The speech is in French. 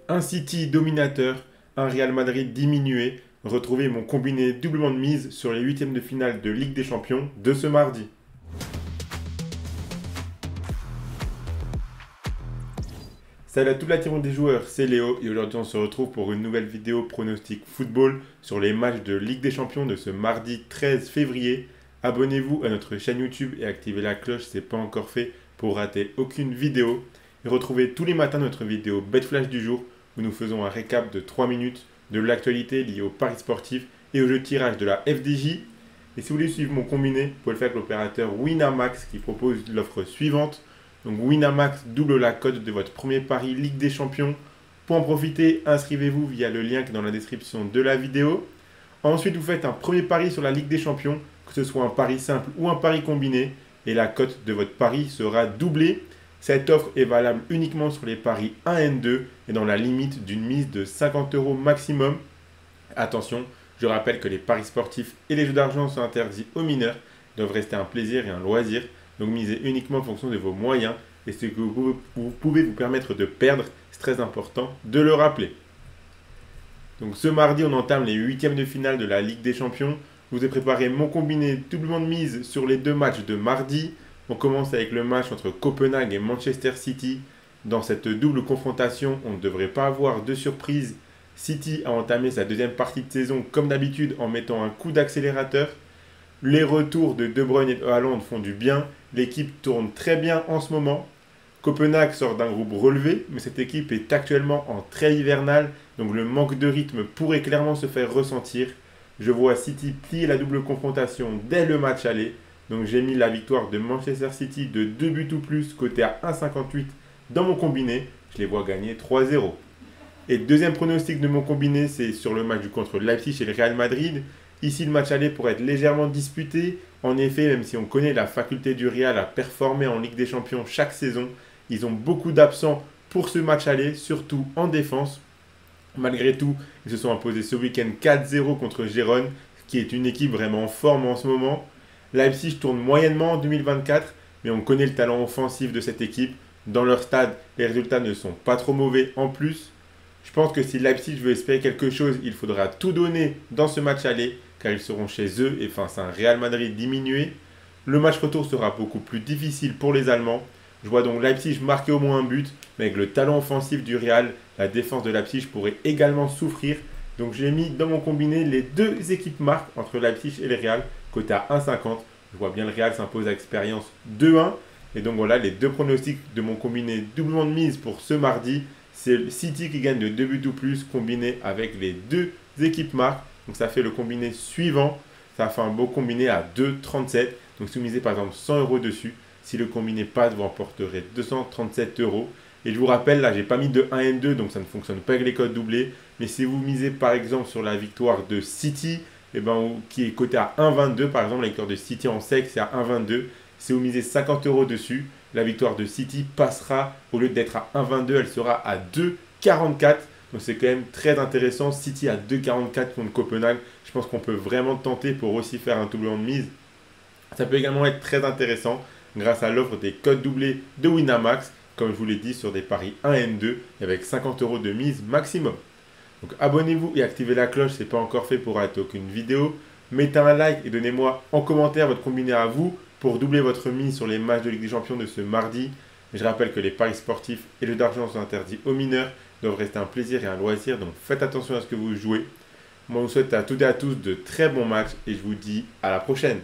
Un City dominateur, un Real Madrid diminué. Retrouvez mon combiné doublement de mise sur les huitièmes de finale de Ligue des Champions de ce mardi. Salut à toute la team des joueurs, c'est Léo et aujourd'hui on se retrouve pour une nouvelle vidéo pronostic football sur les matchs de Ligue des Champions de ce mardi 13 février. Abonnez-vous à notre chaîne YouTube et activez la cloche si ce n'est pas encore fait pour rater aucune vidéo. Et retrouvez tous les matins notre vidéo Bet Flash du jour où nous faisons un récap de 3 minutes de l'actualité liée aux paris sportifs et au jeu de tirage de la FDJ. Et si vous voulez suivre mon combiné, vous pouvez le faire avec l'opérateur Winamax qui propose l'offre suivante. Donc Winamax double la cote de votre premier pari Ligue des Champions. Pour en profiter, inscrivez-vous via le lien qui est dans la description de la vidéo. Ensuite, vous faites un premier pari sur la Ligue des Champions, que ce soit un pari simple ou un pari combiné, et la cote de votre pari sera doublée. Cette offre est valable uniquement sur les paris 1N2 et dans la limite d'une mise de 50 € maximum. Attention, je rappelle que les paris sportifs et les jeux d'argent sont interdits aux mineurs, doivent rester un plaisir et un loisir. Donc misez uniquement en fonction de vos moyens et ce que vous pouvez vous permettre de perdre, c'est très important de le rappeler. Donc ce mardi, on entame les huitièmes de finale de la Ligue des Champions. Je vous ai préparé mon combiné doublement de mise sur les deux matchs de mardi. On commence avec le match entre Copenhague et Manchester City. Dans cette double confrontation, on ne devrait pas avoir de surprise. City a entamé sa deuxième partie de saison comme d'habitude en mettant un coup d'accélérateur. Les retours de De Bruyne et de Haaland font du bien. L'équipe tourne très bien en ce moment. Copenhague sort d'un groupe relevé, mais cette équipe est actuellement en trêve hivernale, donc le manque de rythme pourrait clairement se faire ressentir. Je vois City plier la double confrontation dès le match aller. Donc j'ai mis la victoire de Manchester City de 2 buts ou plus, côté à 1,58 dans mon combiné. Je les vois gagner 3-0. Et deuxième pronostic de mon combiné, c'est sur le match contre Leipzig et le Real Madrid. Ici, le match aller pourrait être légèrement disputé. En effet, même si on connaît la faculté du Real à performer en Ligue des Champions chaque saison, ils ont beaucoup d'absents pour ce match aller, surtout en défense. Malgré tout, ils se sont imposés ce week-end 4-0 contre Gérone, qui est une équipe vraiment en forme en ce moment. Leipzig tourne moyennement en 2024, mais on connaît le talent offensif de cette équipe. Dans leur stade, les résultats ne sont pas trop mauvais en plus. Je pense que si Leipzig veut espérer quelque chose, il faudra tout donner dans ce match aller, car ils seront chez eux et face à un Real Madrid diminué. Le match retour sera beaucoup plus difficile pour les Allemands. Je vois donc Leipzig marquer au moins un but, mais avec le talent offensif du Real, la défense de Leipzig pourrait également souffrir. Donc j'ai mis dans mon combiné les deux équipes marques entre Leipzig et le Real, côté à 1,50. Je vois bien le Real s'impose à expérience 2-1. Et donc voilà les deux pronostics de mon combiné doublement de mise pour ce mardi. C'est City qui gagne de 2 buts ou plus combiné avec les deux équipes marques. Donc ça fait le combiné suivant. Ça fait un beau combiné à 2,37. Donc si vous misez par exemple 100 € dessus, si le combiné passe, vous emporterez 237 €. Et je vous rappelle, là, j'ai pas mis de 1N2, donc ça ne fonctionne pas avec les codes doublés. Mais si vous misez par exemple sur la victoire de City, qui est coté à 1,22, par exemple, la victoire de City en sec, c'est à 1,22. Si vous misez 50 € dessus, la victoire de City passera, au lieu d'être à 1,22, elle sera à 2,44. Donc c'est quand même très intéressant. City à 2,44 contre Copenhague. Je pense qu'on peut vraiment tenter pour aussi faire un doublement de mise. Ça peut également être très intéressant grâce à l'offre des codes doublés de Winamax, comme je vous l'ai dit, sur des paris 1N2 avec 50 € de mise maximum. Donc abonnez-vous et activez la cloche si ce n'est pas encore fait pour rater aucune vidéo. Mettez un like et donnez-moi en commentaire votre combiné à vous pour doubler votre mise sur les matchs de Ligue des Champions de ce mardi. Je rappelle que les paris sportifs et le jeu d'argent sont interdits aux mineurs, doivent rester un plaisir et un loisir, donc faites attention à ce que vous jouez. Moi, je vous souhaite à toutes et à tous de très bons matchs et je vous dis à la prochaine.